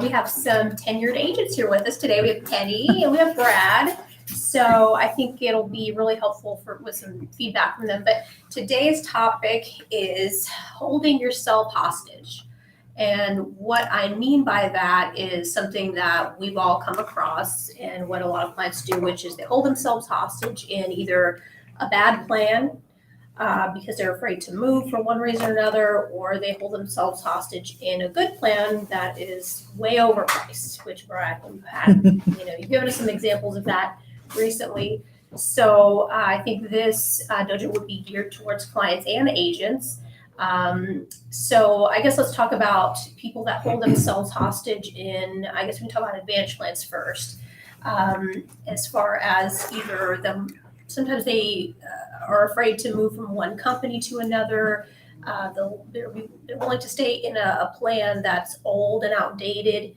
We have some tenured agents here with us today. We have Penny and we have Brad. So I think it'll be really helpful with some feedback from them. But today's topic is holding yourself hostage. And what I mean by that is something that we've all come across and what a lot of clients do, which is they hold themselves hostage in either a bad plan because they're afraid to move for one reason or another, or they hold themselves hostage in a good plan that is way overpriced, which Brad, you've had, you've given us some examples of that recently. So I think this dojo would be geared towards clients and agents. So I guess let's talk about people that hold themselves hostage in, I guess we can talk about advantage plans first. As far as either them, sometimes they are afraid to move from one company to another. They're willing to stay in a plan that's old and outdated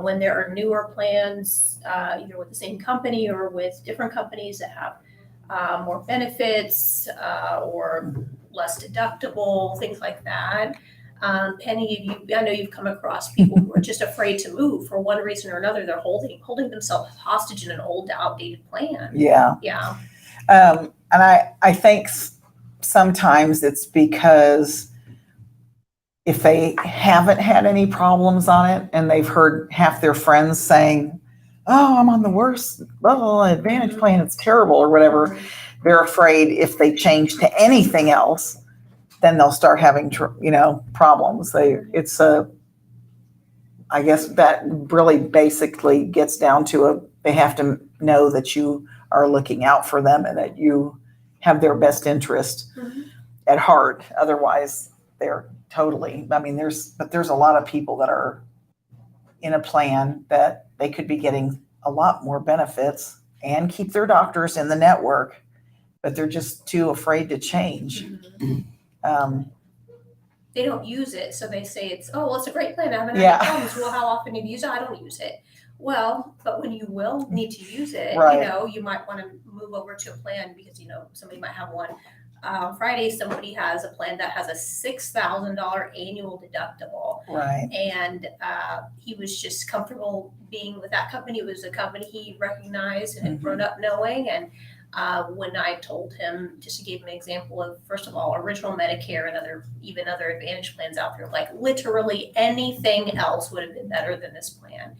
when there are newer plans, either with the same company or with different companies that have more benefits or less deductible, things like that. Penny, I know you've come across people who are just afraid to move for one reason or another. They're holding themselves hostage in an old, outdated plan. Yeah. Yeah. And I think sometimes it's because if they haven't had any problems on it and they've heard half their friends saying, oh, I'm on the worst advantage plan, it's terrible or whatever, they're afraid if they change to anything else, then they'll start having, problems. I guess that really basically gets down to they have to know that you are looking out for them and that you have their best interest at heart. Otherwise, they're totally, there's a lot of people that are in a plan that they could be getting a lot more benefits and keep their doctors in the network, but they're just too afraid to change. They don't use it, so they say it's a great plan. I haven't had any problems. Well, how often do you use it? I don't use it. Well, but when you will need to use it, you might want to move over to a plan because somebody might have one. Friday, somebody has a plan that has a $6,000 annual deductible. Right. And he was just comfortable being with that company. It was a company he recognized and had grown up knowing. And when I told him, just to give him an example of, first of all, original Medicare and other advantage plans out there, like literally anything else would have been better than this plan.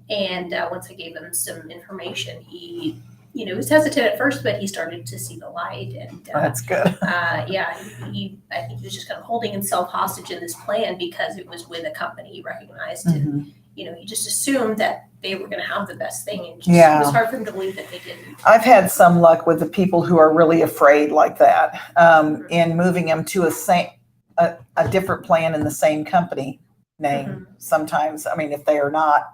And once I gave him some information, he was hesitant at first, but he started to see the light. And that's good. I think he was just kind of holding himself hostage in this plan because it was with a company he recognized. And, he just assumed that they were going to have the best thing. And it was hard for him to believe that they didn't. I've had some luck with the people who are really afraid like that in moving them to a different plan in the same company name. Sometimes, if they are not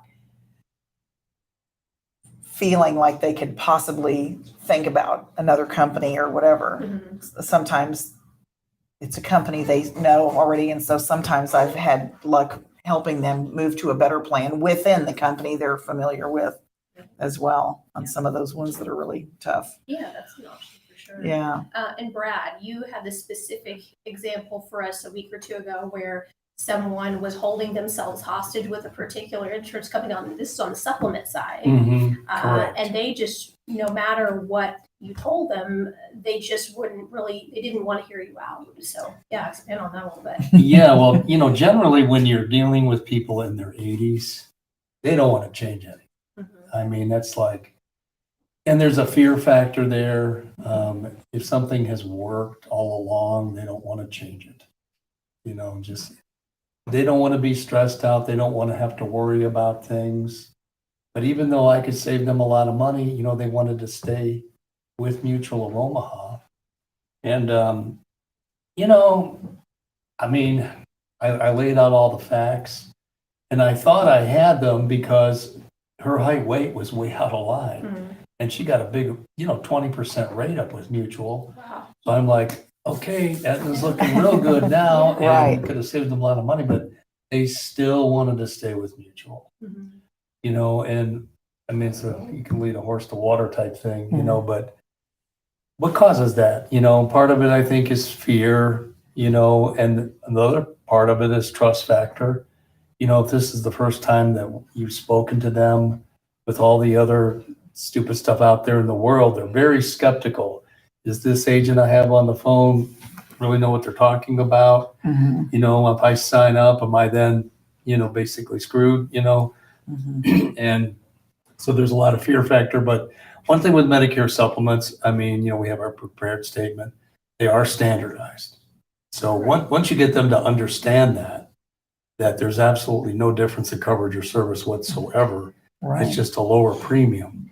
feeling like they could possibly think about another company or whatever. Sometimes it's a company they know already. And so sometimes I've had luck helping them move to a better plan within the company they're familiar with as well on some of those ones that are really tough. Yeah, that's an option for sure. Yeah. And Brad, you had this specific example for us a week or two ago where someone was holding themselves hostage with a particular insurance company this is on the supplement side. And they just, no matter what you told them, they just they didn't want to hear you out. So expand on that a little bit. Yeah, well, generally when you're dealing with people in their 80s, they don't want to change anything. That's like, and there's a fear factor there. If something has worked all along, they don't want to change it. They don't want to be stressed out. They don't want to have to worry about things. But even though I could save them a lot of money, they wanted to stay with Mutual of Omaha. And, I laid out all the facts. And I thought I had them because her height weight was way out of line. And she got a big, 20% rate up with Mutual. Wow. So I'm like, okay, Aetna's looking real good now, and could have saved them a lot of money, but they still wanted to stay with Mutual. And so you can lead a horse to water type thing, but what causes that? Part of it I think is fear, and the other part of it is trust factor. you know, if this is the first time that you've spoken to them with all the other stupid stuff out there in the world, they're very skeptical. Is this agent I have on the phone really know what they're talking about? Mm-hmm. You know, if I sign up, am I then, you know, basically screwed, you know? Mm-hmm. And so there's a lot of fear factor. But one thing with Medicare supplements, I mean, you know, we have our prepared statement. They are standardized. So once you get them to understand that there's absolutely no difference in coverage or service whatsoever. Right. It's just a lower premium.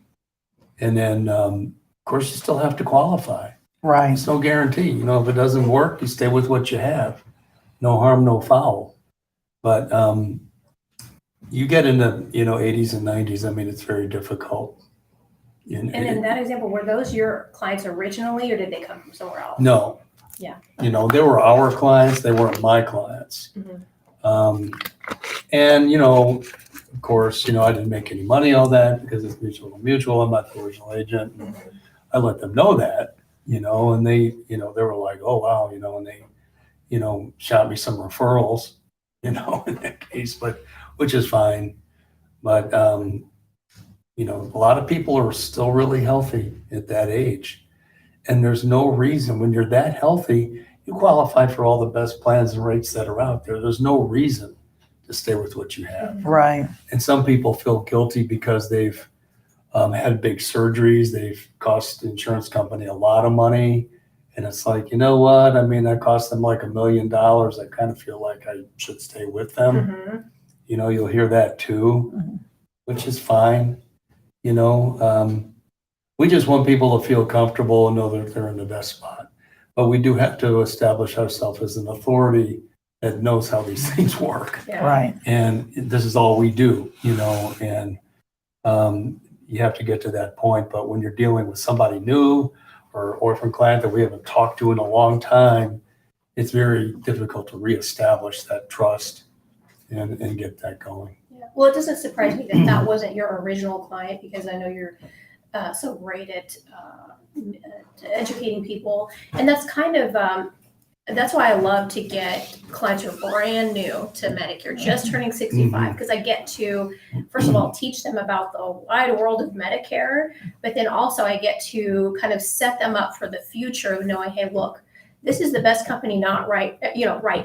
And then, of course, you still have to qualify. Right. It's no guarantee. You know, if it doesn't work, you stay with what you have. No harm, no foul. But you get into, you know, 80s and 90s, I mean, it's very difficult. And in that example, were those your clients originally, or did they come from somewhere else? No. Yeah. You know, they were our clients. They weren't my clients. Mhm. And, you know, of course, you know, I didn't make any money on that because it's mutual to mutual. I'm not the original agent. And I let them know that, you know, and they, you know, they were like, oh, wow, you know, and they, you know, shot me some referrals, you know, in that case, but which is fine. But, you know, a lot of people are still really healthy at that age. And there's no reason when you're that healthy, you qualify for all the best plans and rates that are out there. There's no reason to stay with what you have. Right. And some people feel guilty because they've had big surgeries. They've cost the insurance company a lot of money. And it's like, you know what? I mean, that cost them like $1 million. I kind of feel like I should stay with them. Mhm. You know, you'll hear that too, which is fine. You know, we just want people to feel comfortable and know that they're in the best spot. But we do have to establish ourselves as an authority that knows how these things work. Yeah. Right. And this is all we do, you know, and you have to get to that point. But when you're dealing with somebody new or orphan client that we haven't talked to in a long time, it's very difficult to reestablish that trust and get that going. Yeah. Well, it doesn't surprise me that that wasn't your original client, because I know you're so great at educating people. And that's kind of, that's why I love to get clients who are brand new to Medicare, just turning 65, because I get to, first of all, teach them about the wide world of Medicare, but then also I get to kind of set them up for the future of knowing, hey, look, this is the best company, not right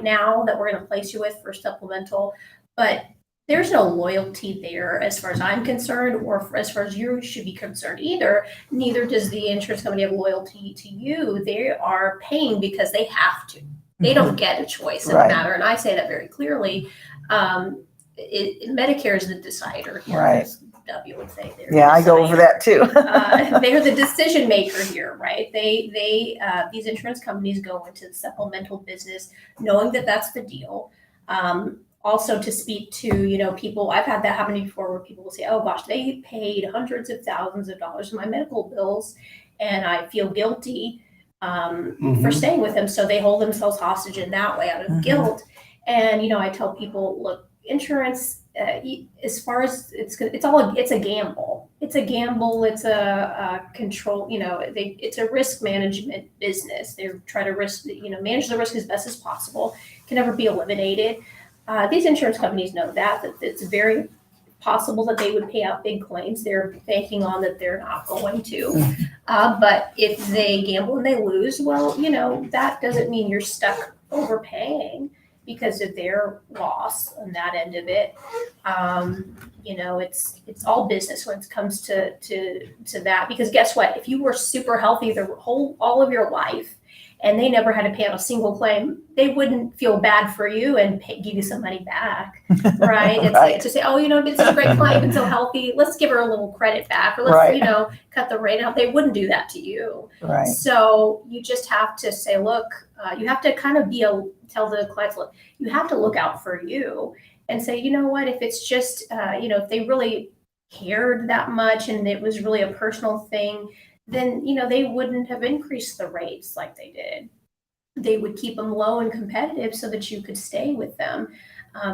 now that we're going to place you with for supplemental, but there's no loyalty there as far as I'm concerned, or as far as you should be concerned either. Neither does the insurance company have loyalty to you. They are paying because they have to. They don't get a choice in the matter. And I say that very clearly. Medicare is the decider here. Right. As W would say. I go over that too. They're the decision maker here, right? These insurance companies go into the supplemental business knowing that that's the deal. Also to speak to, you know, people, I've had that happen before where people will say, oh gosh, they paid hundreds of thousands of dollars for my medical bills and I feel guilty for staying with them. So they hold themselves hostage in that way out of guilt. And, you know, I tell people, look, insurance, as far as it's a gamble. It's a gamble. It's a control, you know, it's a risk management business. They try to manage the risk as best as possible. Can never be eliminated. These insurance companies know that it's very possible that they would pay out big claims. They're banking on that they're not going to. But if they gamble and they lose, well, you know, that doesn't mean you're stuck overpaying because of their loss on that end of it. You know, it's all business when it comes to that. Because guess what? If you were super healthy all of your life, and they never had to pay out a single claim, they wouldn't feel bad for you and give you some money back, right? It's like to say, oh, you know, it's a great client, been so healthy, let's give her a little credit back, or let's, you know, cut the rate out. They wouldn't do that to you. Right. So you just have to say, look, you have to kind of tell the clients, look, you have to look out for you and say, you know what, if it's just, you know, if they really cared that much and it was really a personal thing, then, you know, they wouldn't have increased the rates like they did. They would keep them low and competitive so that you could stay with them.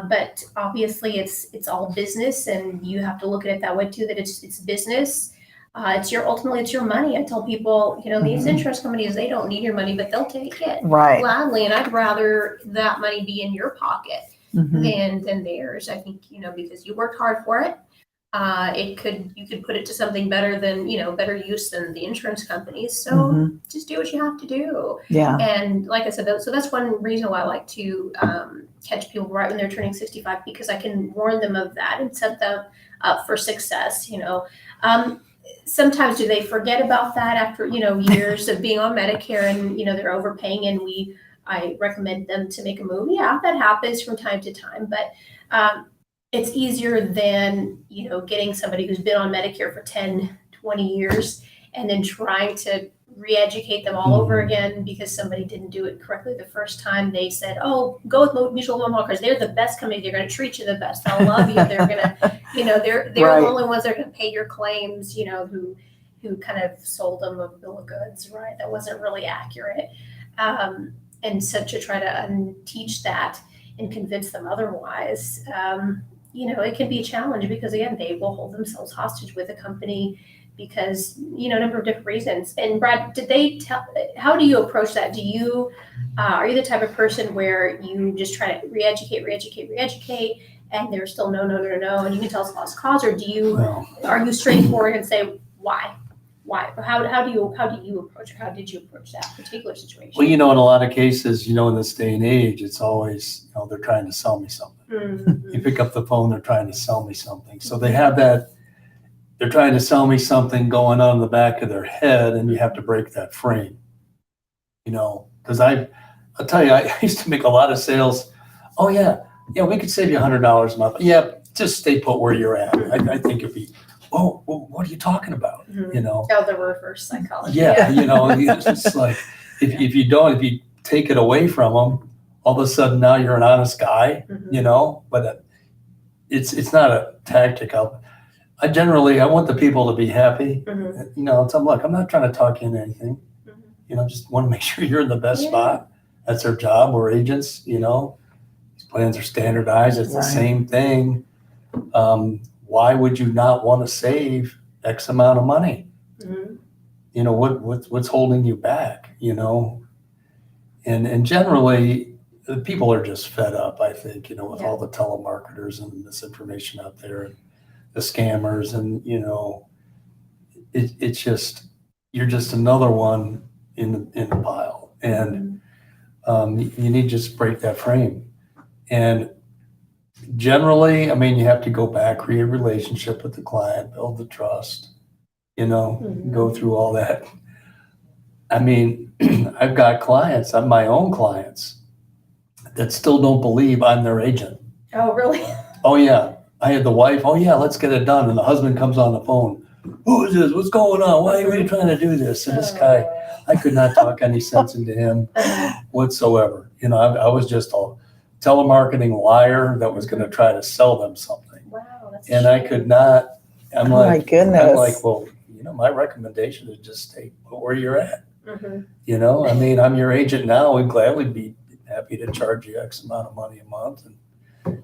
But obviously it's all business, and you have to look at it that way too, that it's business. Ultimately it's your money. I tell people, you know, these insurance companies, they don't need your money, but they'll take it gladly. And I'd rather that money be in your pocket than theirs. I think, because you worked hard for it. You could put it to something better than, better use than the insurance companies. So just do what you have to do. Yeah. And like I said, so that's one reason why I like to catch people right when they're turning 65, because I can warn them of that and set them up for success. Sometimes do they forget about that after, years of being on Medicare and, they're overpaying and I recommend them to make a move. Yeah, that happens from time to time, but it's easier than, getting somebody who's been on Medicare for 10, 20 years and then trying to re-educate them all over again because somebody didn't do it correctly the first time. They said, oh, go with Mutual of Omaha because they're the best company. They're going to treat you the best. They'll love you. They're going to, they're Right. the only ones that are going to pay your claims, who kind of sold them a bill of goods, right? That wasn't really accurate. And so to try to unteach that and convince them otherwise, it can be a challenge because, again, they will hold themselves hostage with a company because, a number of different reasons. And Brad, how do you approach that? Are you the type of person where you just try to re-educate, and there's still no, and you can tell us lost cause, or are you straightforward and say, why? How do you approach it? How did you approach that particular situation? Well, in a lot of cases, in this day and age, it's always, they're trying to sell me something. You pick up the phone, they're trying to sell me something. So they have that, they're trying to sell me something going on in the back of their head, and you have to break that frame. Because I'll tell you, I used to make a lot of sales. Oh yeah, we could save you $100 a month. Yeah, just stay put where you're at. I think it'd be, oh, well, what are you talking about? Oh, the reverse psychology. Yeah, it's just like, if you take it away from them, all of a sudden now you're an honest guy, but it's not a tactic. I want the people to be happy. Tell them, look, I'm not trying to talk you into anything. Just want to make sure you're in the best spot. That's their job. We're agents, these plans are standardized. It's the same thing. Why would you not want to save X amount of money? What's holding you back, and generally people are just fed up, I think, with all the telemarketers and misinformation out there and the scammers, and, it's just, you're just another one in the pile, and you need to just break that frame. And generally, you have to go back, create a relationship with the client, build the trust, go through all that. I've got clients, I'm my own clients, that still don't believe I'm their agent. Oh, really? Oh, yeah. I had the wife, oh, yeah, let's get it done. And the husband comes on the phone. Who is this? What's going on? Why are you trying to do this? And this guy, I could not talk any sense into him whatsoever. I was just a telemarketing liar that was going to try to sell them something. Wow, that's and I could not. My goodness. I'm like, well, my recommendation is just stay where you're at. I'm your agent now. We'd gladly be happy to charge you X amount of money a month and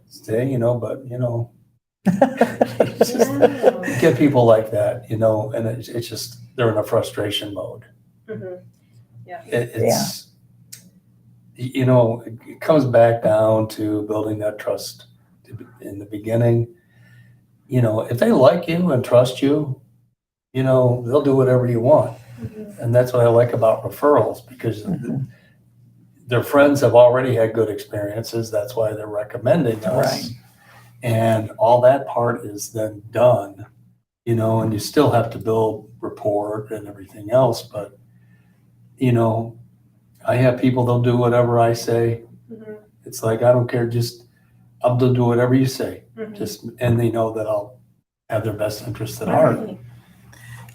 stay, but get people like that, and it's just, they're in a frustration mode. Yeah. It comes back down to building that trust in the beginning. If they like you and trust you, they'll do whatever you want. And that's what I like about referrals, because their friends have already had good experiences. That's why they're recommending us. Right. And all that part is then done, and you still have to build rapport and everything else. But, I have people, they'll do whatever I say. It's like, I don't care, I'll do whatever you say. And they know that I'll have their best interest at heart.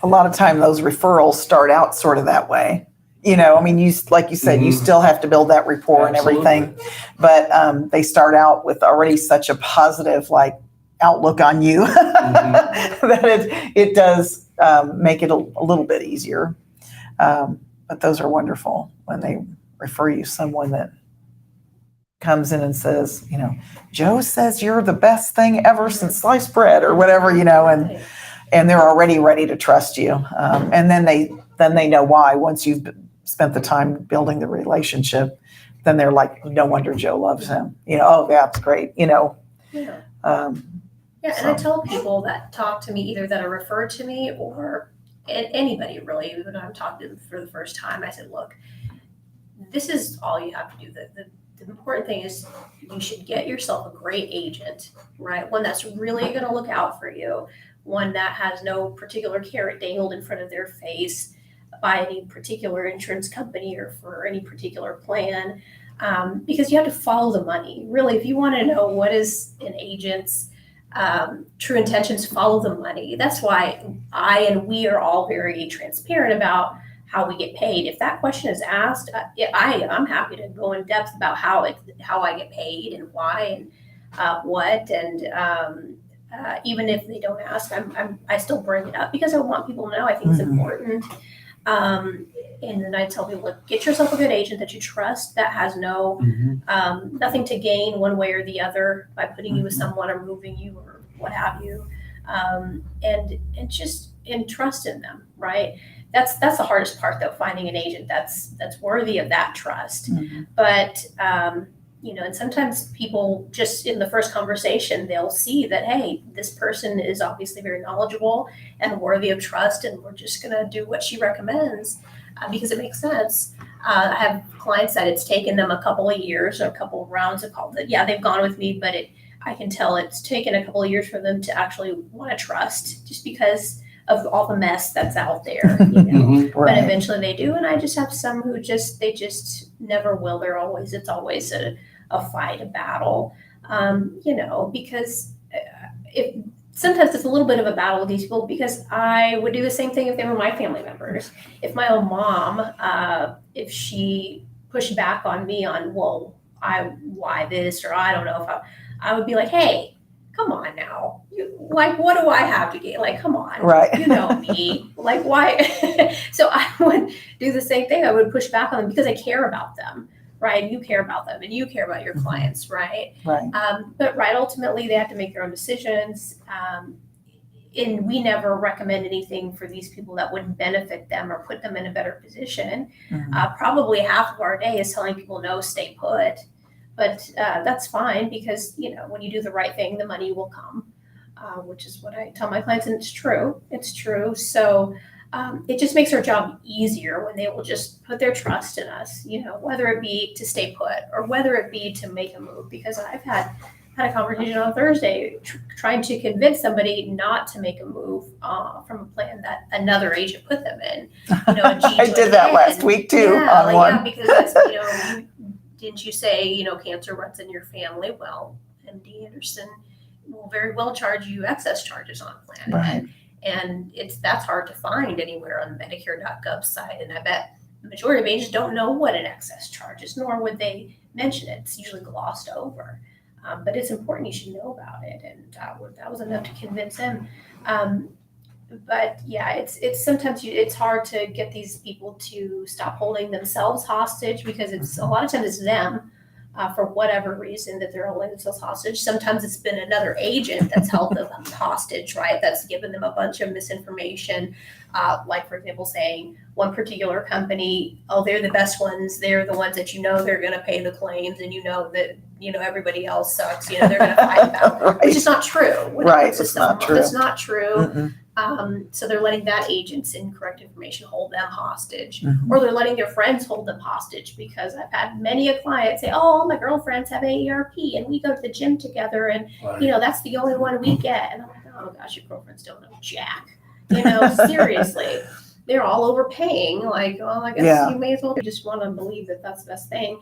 A lot of time those referrals start out sort of that way. Like you said, you still have to build that rapport and everything, but they start out with already such a positive outlook on you that it does make it a little bit easier. But those are wonderful when they refer you someone that comes in and says, Joe says you're the best thing ever since sliced bread or whatever, and they're already ready to trust you. And then they know why once you've spent the time building the relationship, then they're like, no wonder Joe loves him. Oh, that's great. Yeah. Um, Yeah, and I tell people that talk to me, either that are referred to me or anybody really, when I'm talking to them for the first time, I said, look, this is all you have to do. The important thing is you should get yourself a great agent, right? One that's really going to look out for you, one that has no particular carrot dangled in front of their face by any particular insurance company or for any particular plan, because you have to follow the money. Really, if you want to know what is an agent's true intentions, follow the money. That's why we are all very transparent about how we get paid. If that question is asked, I'm happy to go in depth about how I get paid and why and what, and even if they don't ask, I still bring it up because I want people to know. I think it's important. And then I tell people, look, get yourself a good agent that you trust, that has nothing to gain one way or the other by putting you with someone or moving you or what have you, and trust in them, right? That's the hardest part, though, finding an agent that's worthy of that trust. But and sometimes people just in the first conversation, they'll see that, hey, this person is obviously very knowledgeable and worthy of trust, and we're just going to do what she recommends because it makes sense. I have clients that it's taken them a couple of years or a couple of rounds of calls that, yeah, they've gone with me, but I can tell it's taken a couple of years for them to actually want to trust just because of all the mess that's out there, Right. But eventually they do, and I just have some who they just never will. It's always a fight, a battle, because sometimes it's a little bit of a battle with these people, because I would do the same thing if they were my family members. If my own mom, if she pushed back on me on, well, why this, or I don't know, I would be like, hey, come on now. What do I have to get? Like, come on. Right. You know me. Like, why? So I would do the same thing. I would push back on them because I care about them, right? You care about them and you care about your clients, right? Right. But ultimately they have to make their own decisions. And we never recommend anything for these people that wouldn't benefit them or put them in a better position. Probably half of our day is telling people, no, stay put. But that's fine, because, when you do the right thing, the money will come, which is what I tell my clients. And it's true. It's true. So it just makes our job easier when they will just put their trust in us, whether it be to stay put or whether it be to make a move. Because I've had a conversation on Thursday trying to convince somebody not to make a move from a plan that another agent put them in. I did that last week too. Yeah, because didn't you say, cancer runs in your family? Well, MD Anderson will very well charge you excess charges on a plan. Right. And that's hard to find anywhere on the Medicare.gov site. And I bet the majority of agents don't know what an excess charge is, nor would they mention it. It's usually glossed over. But it's important. You should know about it. And that was enough to convince him. But yeah, it's sometimes it's hard to get these people to stop holding themselves hostage, because it's a lot of times it's them for whatever reason that they're holding themselves hostage. Sometimes it's been another agent that's held them hostage, right? That's given them a bunch of misinformation, like, for example, saying one particular company, oh, they're the best ones. They're the ones that they're going to pay the claims, and that everybody else sucks. They're going to fight about, Right. which is not true. Right, it's not true. It's not true. So they're letting that agent's incorrect information hold them hostage, or they're letting their friends hold them hostage, because I've had many a client say, oh, all my girlfriends have AARP and we go to the gym together, and that's the only one we get. And I'm like, oh gosh, your girlfriends don't know jack. Seriously, they're all overpaying. Like, well, I guess you may as well just want to believe that that's the best thing.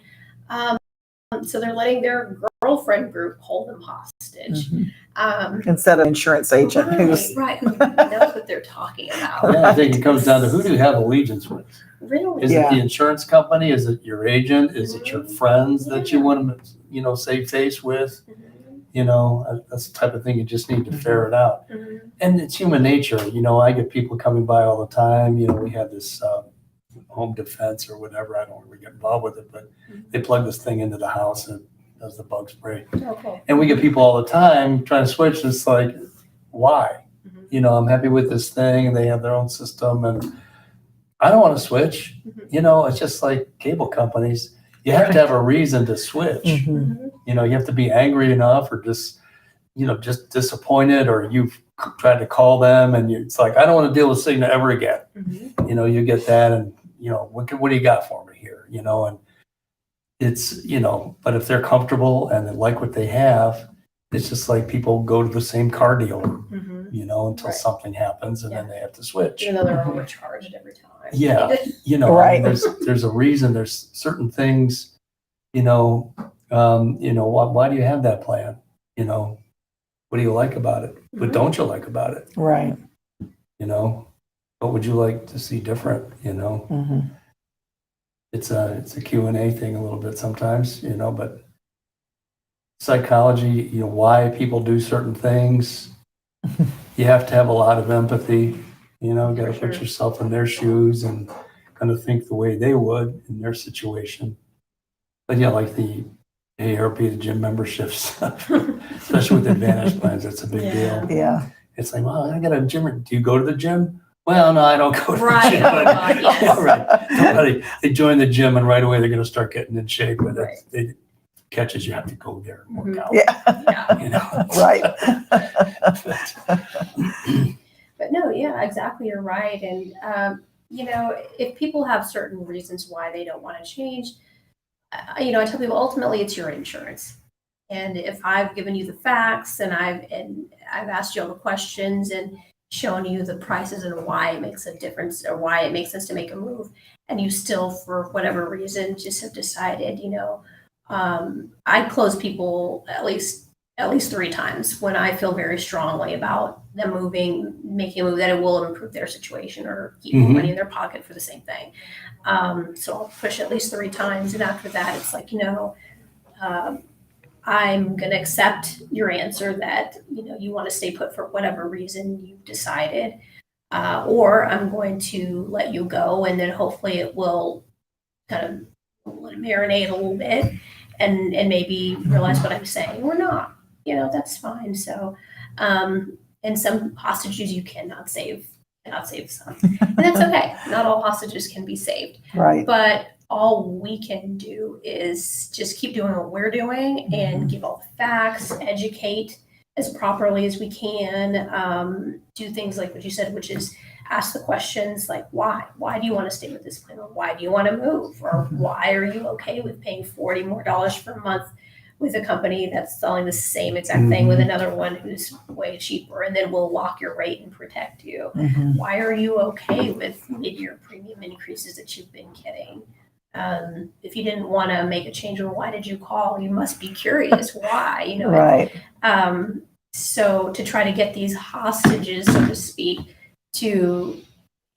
So they're letting their girlfriend group hold them hostage. Instead of insurance agent who knows what they're talking about. Yeah, I think it comes down to, who do you have allegiance with? Really? Is it the insurance company? Is it your agent? Is it your friends that you want to, save face with? That's the type of thing you just need to ferret out. And it's human nature. I get people coming by all the time. We have this home defense or whatever. I don't really get involved with it, but they plug this thing into the house and it does the bug spray. Okay. And we get people all the time trying to switch. It's like, why? I'm happy with this thing, and they have their own system, and I don't want to switch. It's just like cable companies. You have to have a reason to switch. Mhm. You know, you have to be angry enough or just, you know, just disappointed, or you've tried to call them and it's like, I don't want to deal with Cigna ever again. You know, you get that and, you know, what do you got for me here? You know, and it's, you know, but if they're comfortable and they like what they have, it's just like people go to the same car dealer, you know, until Right. something happens and then they have to switch. Even though they're overcharged every time. Yeah. You know, Right. there's a reason, there's certain things, you know, why do you have that plan? You know, what do you like about it? What don't you like about it? Right. You know, what would you like to see different? You know, Mhm. it's a Q&A thing a little bit sometimes, you know, but psychology, you know, why people do certain things, you have to have a lot of empathy, you know, got to For put sure. yourself in their shoes and kind of think the way they would in their situation. But yeah, like the AARP, the gym membership stuff, especially with Advantage plans, that's a big deal. Yeah. It's like, well, I got a gym. Do you go to the gym? Well, no, I don't go to Right. the gym. Oh, God, yes. Right. They join the gym and right away they're going to start getting in shape. But Right. it catches you have to go there and work out. Yeah. Yeah. You know? Right. But no, yeah, exactly. You're right. And, you know, if people have certain reasons why they don't want to change, you know, I tell people ultimately it's your insurance. And if I've given you the facts and I've asked you all the questions and shown you the prices and why it makes a difference or why it makes sense to make a move, and you still, for whatever reason, just have decided, you know, I close people at least 3 times when I feel very strongly about them making a move that it will improve their situation or keep more money in their pocket for the same thing. So I'll push at least 3 times, and after that, it's like, you know, I'm going to accept your answer that, you know, you want to stay put for whatever reason you've decided, or I'm going to let you go, and then hopefully it will kind of let it marinate a little bit and maybe realize what I'm saying or not. You know, that's fine. So, and some hostages you cannot save some, and that's okay. Not all hostages can be saved. Right. But all we can do is just keep doing what we're doing and give all the facts, educate as properly as we can, do things like what you said, which is ask the questions like, why? Why do you want to stay with this plan? Or why do you want to move? Or why are you okay with paying $40 more per month with a company that's selling the same exact thing with another one who's way cheaper, and then we'll lock your rate and protect you? Why are you okay with mid-year premium increases that you've been getting? If you didn't want to make a change, or why did you call? You must be curious why, you know. Right. So to try to get these hostages, so to speak, to,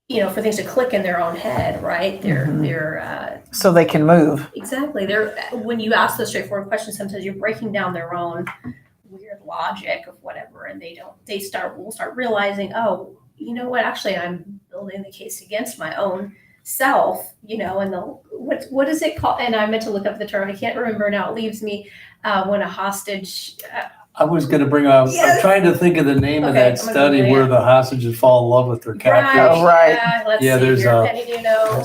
you know, for things to click in their own head, right? They're So they can move. exactly. When you ask those straightforward questions, sometimes you're breaking down their own weird logic of whatever, and will start realizing, oh, you know what? Actually, I'm building the case against my own self, you know. And what is it called? And I meant to look up the term. I can't remember now. It leaves me when a hostage. I was going to bring up, Yes. I'm trying to think of the name of Okay, that I'm gonna study Google it. where the hostages fall in love with their captors. Oh, right. Yeah, let's Yeah, see there's here. a- Penny, do you know?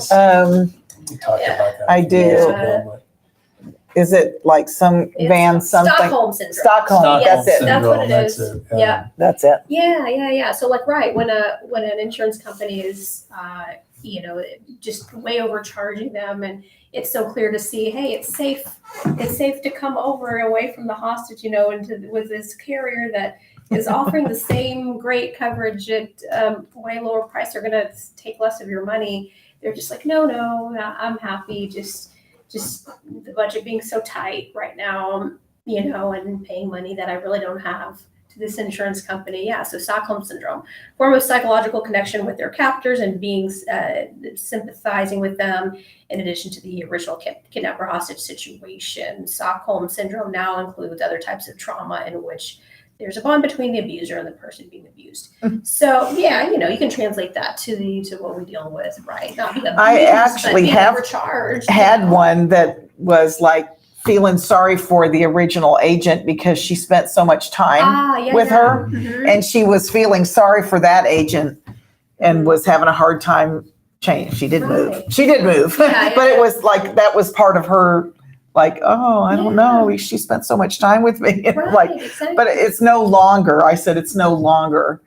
We talked Yeah. about that. I do. Yeah. Is it like some It's van something? Stockholm syndrome. Stockholm. Stockholm That's it. That's what it syndrome, is. that's it. Yeah. That's it. Yeah. So like, right, when an insurance company is, you know, just way overcharging them, and it's so clear to see, hey, it's safe to come over away from the hostage, you know, with this carrier that is offering the same great coverage at way lower price. They're going to take less of your money. They're just like, no, I'm happy. Just the budget being so tight right now, you know, and paying money that I really don't have to this insurance company. Yeah, so Stockholm syndrome, form of psychological connection with their captors and being sympathizing with them, in addition to the original kidnapper hostage situation. Stockholm syndrome now includes other types of trauma in which there's a bond between the abuser and the person being abused. So yeah, you know, you can translate that to what we deal with, right? Not being abused, I actually but being have overcharged. Had one that was like feeling sorry for the original agent because she spent so much time with her, and she was feeling sorry for that agent and was having a hard time change. She did move. Right. She did move, Yeah, but it was like that was part of her like, oh, I don't know, she spent so much time with me. Right, Like, exactly. but it's no longer, I said, it's no longer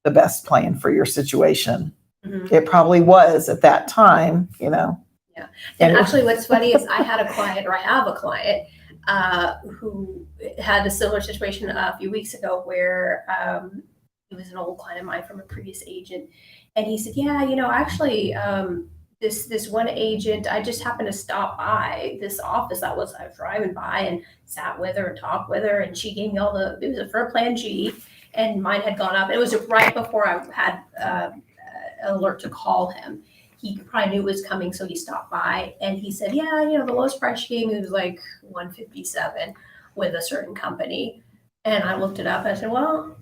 the best plan for your situation. Mhm. It probably was at that time, you know. Yeah. And And actually what's funny is I have a client who had a similar situation a few weeks ago where he was an old client of mine from a previous agent. And he said, yeah, actually, this one agent, I just happened to stop by this office. I was driving by and sat with her and talked with her, and she gave me it was for Plan G, and mine had gone up. It was right before I had an alert to call him. He probably knew it was coming, so he stopped by, and he said, yeah, the lowest price she gave me was like $157 with a certain company. And I looked it up and I said, well,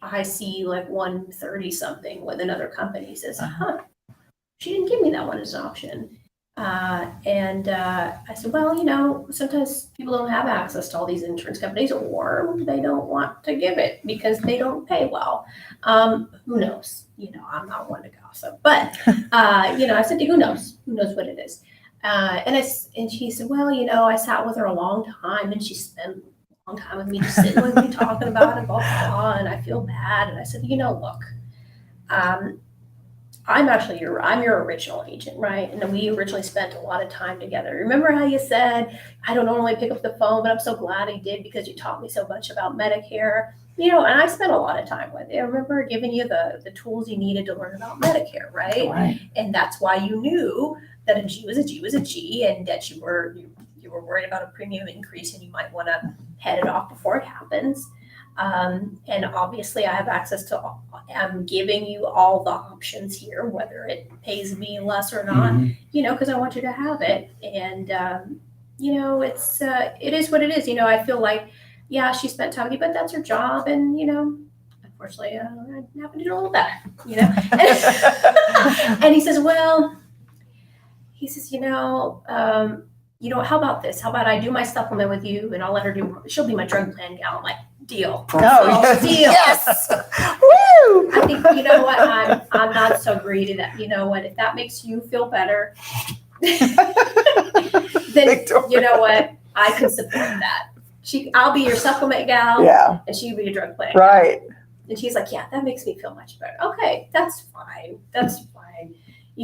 I see like 130 something with another company. He says, she didn't give me that one as an option. I said, well, sometimes people don't have access to all these insurance companies, or they don't want to give it because they don't pay well. Who knows? I'm not one to gossip, but I said, who knows? Who knows what it is? And she said, well, I sat with her a long time, and she spent a long time with me, just sitting with me, talking about it, blah, blah, blah, and I feel bad. And I said, look, I'm your original agent, right? And we originally spent a lot of time together. Remember how you said, I don't normally pick up the phone, but I'm so glad I did because you taught me so much about Medicare. And I spent a lot of time with you. I remember giving you the tools you needed to learn about Medicare, right? Right. And that's why you knew that a G was a G was a G, and that you were worried about a premium increase, and you might want to head it off before it happens. And obviously I have access to, I'm giving you all the options here, whether it pays me less or not, because I want you to have it. And, it is what it is. I feel like, yeah, she spent time with you, but that's her job. And, unfortunately, I happen to do a little better, And he says, how about this? How about I do my supplement with you, and I'll let her she'll be my drug plan gal. I'm like, deal. Oh, yes. Deal. Yes. Woo! I think, I'm not so greedy that, if that makes you feel better, then you know what? I can support that. I'll be your supplement gal, and she'll be your drug plan gal. Right. And she's like, yeah, that makes me feel much better. Okay, that's fine. That's fine.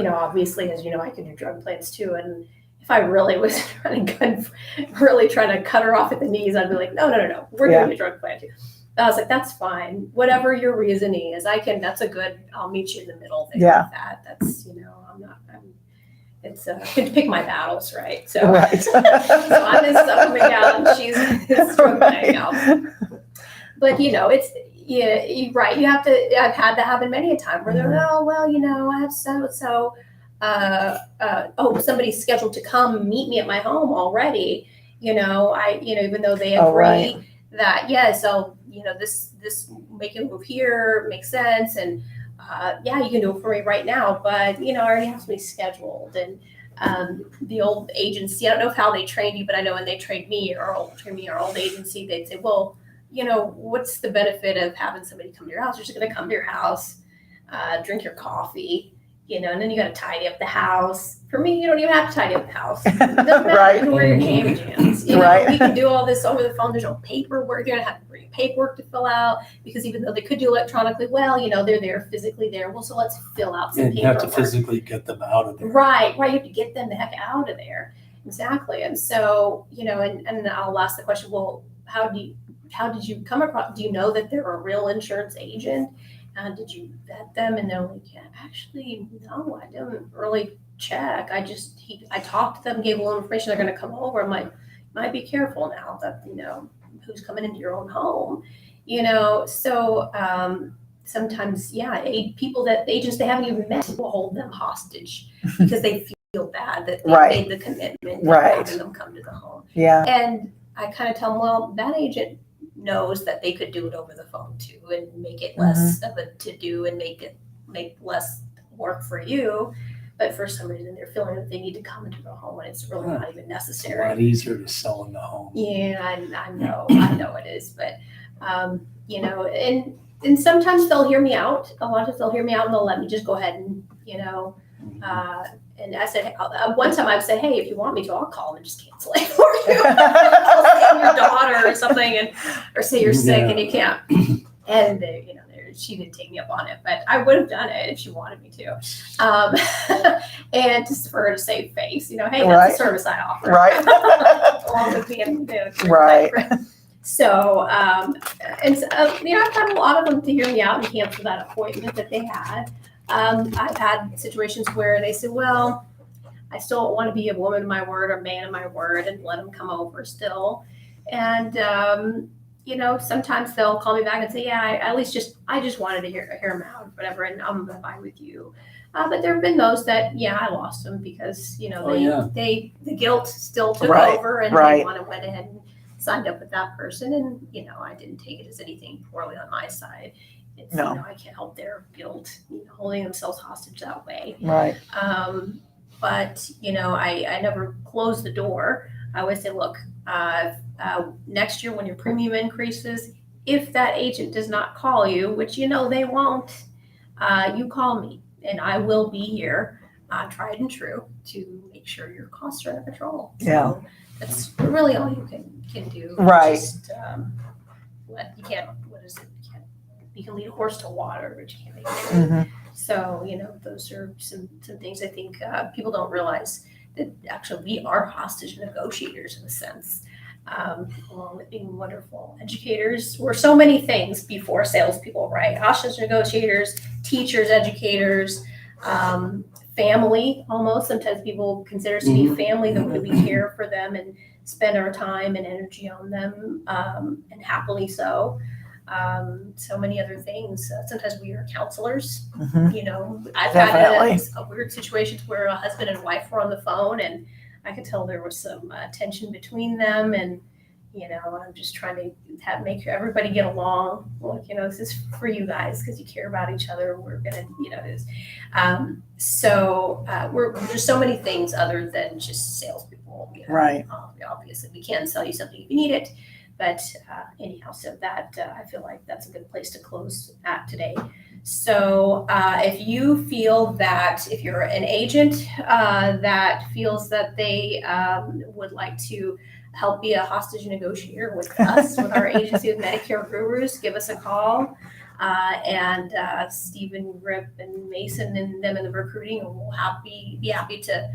Obviously, as you know, I can do drug plans too. And if I really was trying to cut her off at the knees, I'd be like, no, we're doing a drug plan too. I was like, that's fine. Whatever your reasoning is, I'll meet you in the middle there with that. That's, I pick my battles, right? So, right. So I'm his supplement gal, and she's his drug plan gal. But, you're right. You have to, I've had that happen many a time where they're, I have so-and-so, somebody's scheduled to come meet me at my home already. Even though they agree that, yes, this make a move here makes sense. And, you can do it for me right now, but, I already have somebody scheduled. And, the old agency, I don't know how they trained you, but I know when they trained me or our old agency, they'd say, well, what's the benefit of having somebody come to your house? They're just going to come to your house, drink your coffee, and then you got to tidy up the house. For me, you don't even have to tidy up the house. It doesn't matter. You can wear your jams. We can do all this over the phone. There's no paperwork. You're going to have to bring paperwork to fill out, because even though they could do electronically, they're there physically there. Well, so let's fill out some paperwork. You have to physically get them out of there. Right. You have to get them the heck out of there. Exactly. And so, and I'll ask the question, well, how did you come across? Do you know that they're a real insurance agent? Did you vet them? And they're like, yeah, actually, no, I didn't really check. I talked to them, gave a little information. They're going to come over. I'm like, might be careful now that, who's coming into your own home, So sometimes, agents they haven't even met will hold them hostage because they feel bad that they made the commitment of having them come to the home. Yeah. And I kind of tell them, well, that agent knows that they could do it over the phone too, and make it less of a to-do, and make less work for you. But for some reason, they're feeling that they need to come into the home when it's really not even necessary. It's a lot easier to sell in the home. Yeah, I know it is. But, and sometimes they'll hear me out. A lot of times they'll hear me out, and they'll let me just go ahead and, And I said, one time I said, hey, if you want me to, I'll call them and just cancel it for you. I'll send your daughter or something, or say you're sick and you can't. And she didn't take me up on it, but I would have done it if she wanted me to. And just for her to save face, hey, that's a service I offer. Right. Along with being Right. So, I've had a lot of them to hear me out and cancel that appointment that they had. I've had situations where they say, well, I still don't want to be a woman of my word or man of my word, and let them come over still. And, sometimes they'll call me back and say, yeah, I just wanted to hear them out, whatever, and I'm fine with you. But there have been those that, I lost them because, the guilt still took over, and they went ahead and signed up with that person. And, I didn't take it as anything poorly on my side. It's, I can't help their guilt, holding themselves hostage that way. Right. But, I never close the door. I always say, look, next year when your premium increases, if that agent does not call you, which they won't, you call me and I will be here, tried and true, to make sure your costs are under control. Yeah. So that's really all you can do. Right. Just, you can lead a horse to water, but you can't make it drink. Mm-hmm. So, those are some things I think people don't realize, that actually we are hostage negotiators in a sense, along with being wonderful educators. We're so many things before salespeople, right? Hostage negotiators, teachers, educators, family almost. Sometimes people consider us to be family, that we care for them and spend our time and energy on them, and happily so. So many other things. Sometimes we are counselors. Mm-hmm. I've Definitely. had a weird situations where a husband and wife were on the phone, and I could tell there was some tension between them, and I'm just trying to make sure everybody get along. Look, this is for you guys because you care about each other. We're gonna, this. There's so many things other than just salespeople. Right. Obviously, we can sell you something if you need it. But anyhow, so that I feel like that's a good place to close at today. So if you feel that, if you're an agent that feels that they would like to help be a hostage negotiator with us, with our agency of Medicare Gurus, give us a call. And Stephen, Rip, and Mason, and them in the recruiting will be happy to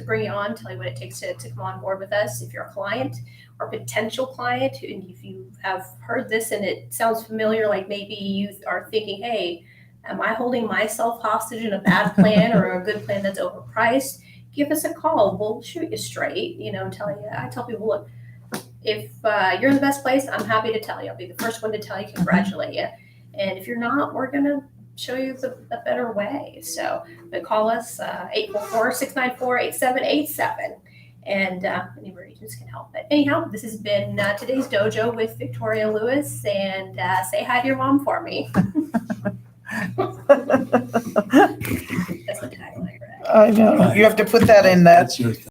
bring you on, tell you what it takes to come on board with us. If you're a client or potential client, and if you have heard this and it sounds familiar, like maybe you are thinking, hey, am I holding myself hostage in a bad plan or a good plan that's overpriced? Give us a call. We'll shoot you straight, and tell you. I tell people, look, if you're in the best place, I'm happy to tell you. I'll be the first one to tell you, congratulate you. And if you're not, we're going to show you the better way. So, but call us 844-694-8787. And any of our agents can help. But anyhow, this has been today's Dojo with Victoria Lewis. And say hi to your mom for me. That's the tagline, right? I know. You have to put that in that. That's your